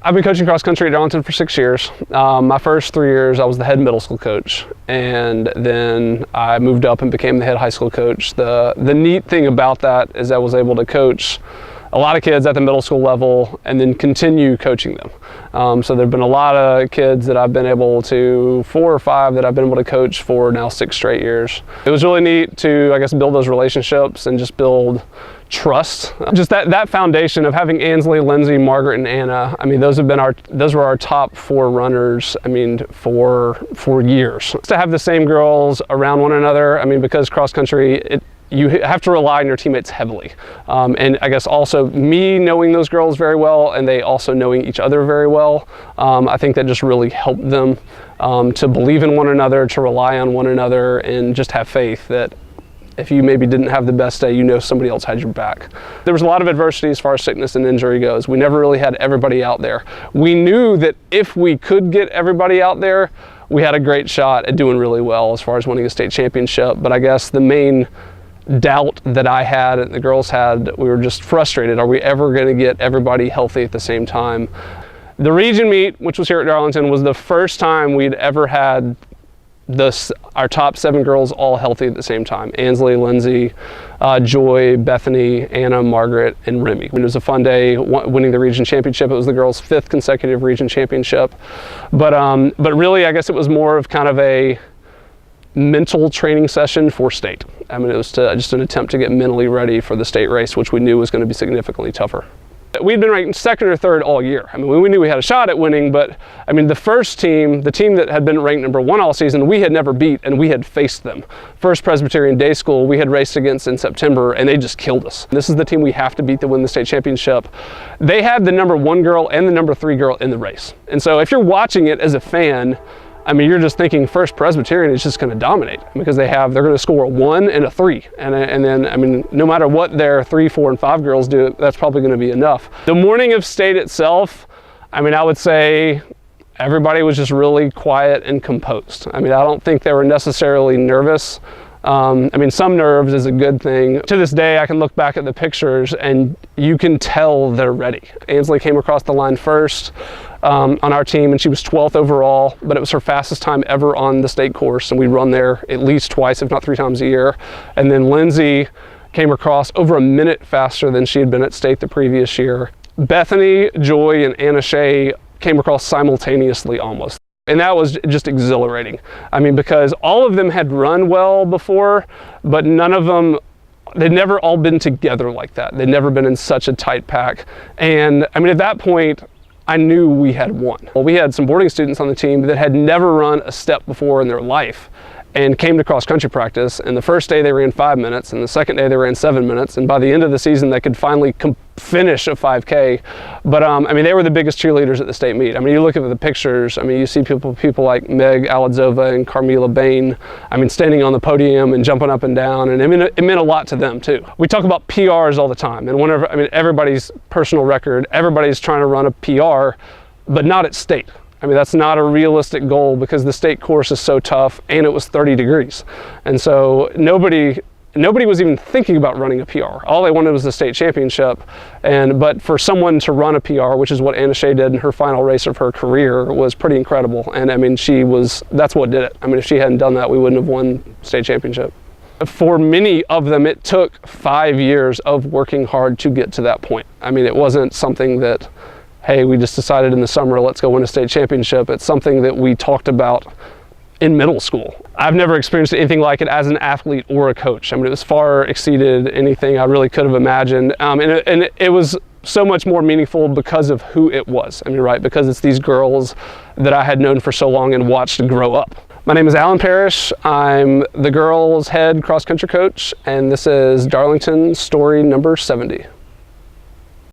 I've been coaching cross country at Darlington for 6 years. My first 3 years I was the head middle school coach, and then I moved up and became the head high school coach. The neat thing about that is I was able to coach a lot of kids at the middle school level and then continue coaching them. So there've been a lot of kids that I've been able to, 4 or 5 that I've been able to coach for now 6 straight years. It was really neat to, I guess, build those relationships and just build trust. Just that foundation of having Ansley, Lindsay, Margaret, and Anna. I mean, those were our top 4 runners. I mean, for years. To have the same girls around one another. I mean, because cross country, you have to rely on your teammates heavily. And I guess also me knowing those girls very well and they also knowing each other very well, I think that just really helped them to believe in one another, to rely on one another, and just have faith that if you maybe didn't have the best day, you know somebody else had your back. There was a lot of adversity as far as sickness and injury goes. We never really had everybody out there. We knew that if we could get everybody out there, we had a great shot at doing really well as far as winning a state championship. But I guess the main doubt that I had and the girls had, we were just frustrated. Are we ever going to get everybody healthy at the same time? The region meet, which was here at Darlington, was the first time we'd ever had our top 7 girls all healthy at the same time. Ansley, Lindsay, Joy, Bethany, Anna, Margaret, and Remy. It was a fun day winning the region championship. It was the girls' 5th consecutive region championship. But really, I guess it was more of kind of a mental training session for state. I mean, it was just an attempt to get mentally ready for the state race, which we knew was going to be significantly tougher. We'd been ranked 2nd or 3rd all year. I mean, we knew we had a shot at winning, but I mean, the first team, the team that had been ranked number 1 all season, we had never beat, and we had faced them. First Presbyterian Day School, we had raced against in September, and they just killed us. This is the team we have to beat to win the state championship. They had the number 1 girl and the number 3 girl in the race. And so if you're watching it as a fan, I mean, you're just thinking First Presbyterian is just going to dominate because they're going to score a 1 and a 3. And then, I mean, no matter what their 3, 4, and 5 girls do, that's probably going to be enough. The morning of state itself, I mean, I would say everybody was just really quiet and composed. I mean, I don't think they were necessarily nervous. I mean, some nerves is a good thing. To this day, I can look back at the pictures and you can tell they're ready. Ansley came across the line first on our team, and she was 12th overall, but it was her fastest time ever on the state course, and we run there at least twice, if not 3 times a year. And then Lindsay came across over a minute faster than she had been at state the previous year. Bethany, Joy, and Anna Shea came across simultaneously almost. And that was just exhilarating. I mean, because all of them had run well before, but none of them, they'd never all been together like that. They'd never been in such a tight pack. And I mean, at that point, I knew we had won. Well, we had some boarding students on the team that had never run a step before in their life and came to cross country practice. And the first day they ran 5 minutes, and the second day they ran 7 minutes. And by the end of the season, they could finally finish a 5K. But I mean, they were the biggest cheerleaders at the state meet. I mean, you look at the pictures, I mean, you see people like Meg Aladzova and Carmela Bain, I mean, standing on the podium and jumping up and down. And I mean, it meant a lot to them too. We talk about PRs all the time. And whenever, I mean, everybody's personal record, everybody's trying to run a PR, but not at state. I mean, that's not a realistic goal because the state course is so tough and it was 30 degrees. And so nobody was even thinking about running a PR. All they wanted was the state championship. But for someone to run a PR, which is what Anna Shea did in her final race of her career, was pretty incredible. And I mean, that's what did it. I mean, if she hadn't done that, we wouldn't have won state championship. For many of them, it took 5 years of working hard to get to that point. I mean, it wasn't something that, hey, we just decided in the summer, let's go win a state championship. It's something that we talked about in middle school. I've never experienced anything like it as an athlete or a coach. I mean, it was far exceeded anything I really could have imagined. And it was so much more meaningful because of who it was. I mean, right, because it's these girls that I had known for so long and watched grow up. My name is Alan Parrish. I'm the girls' head cross-country coach, and this is Darlington story number 70.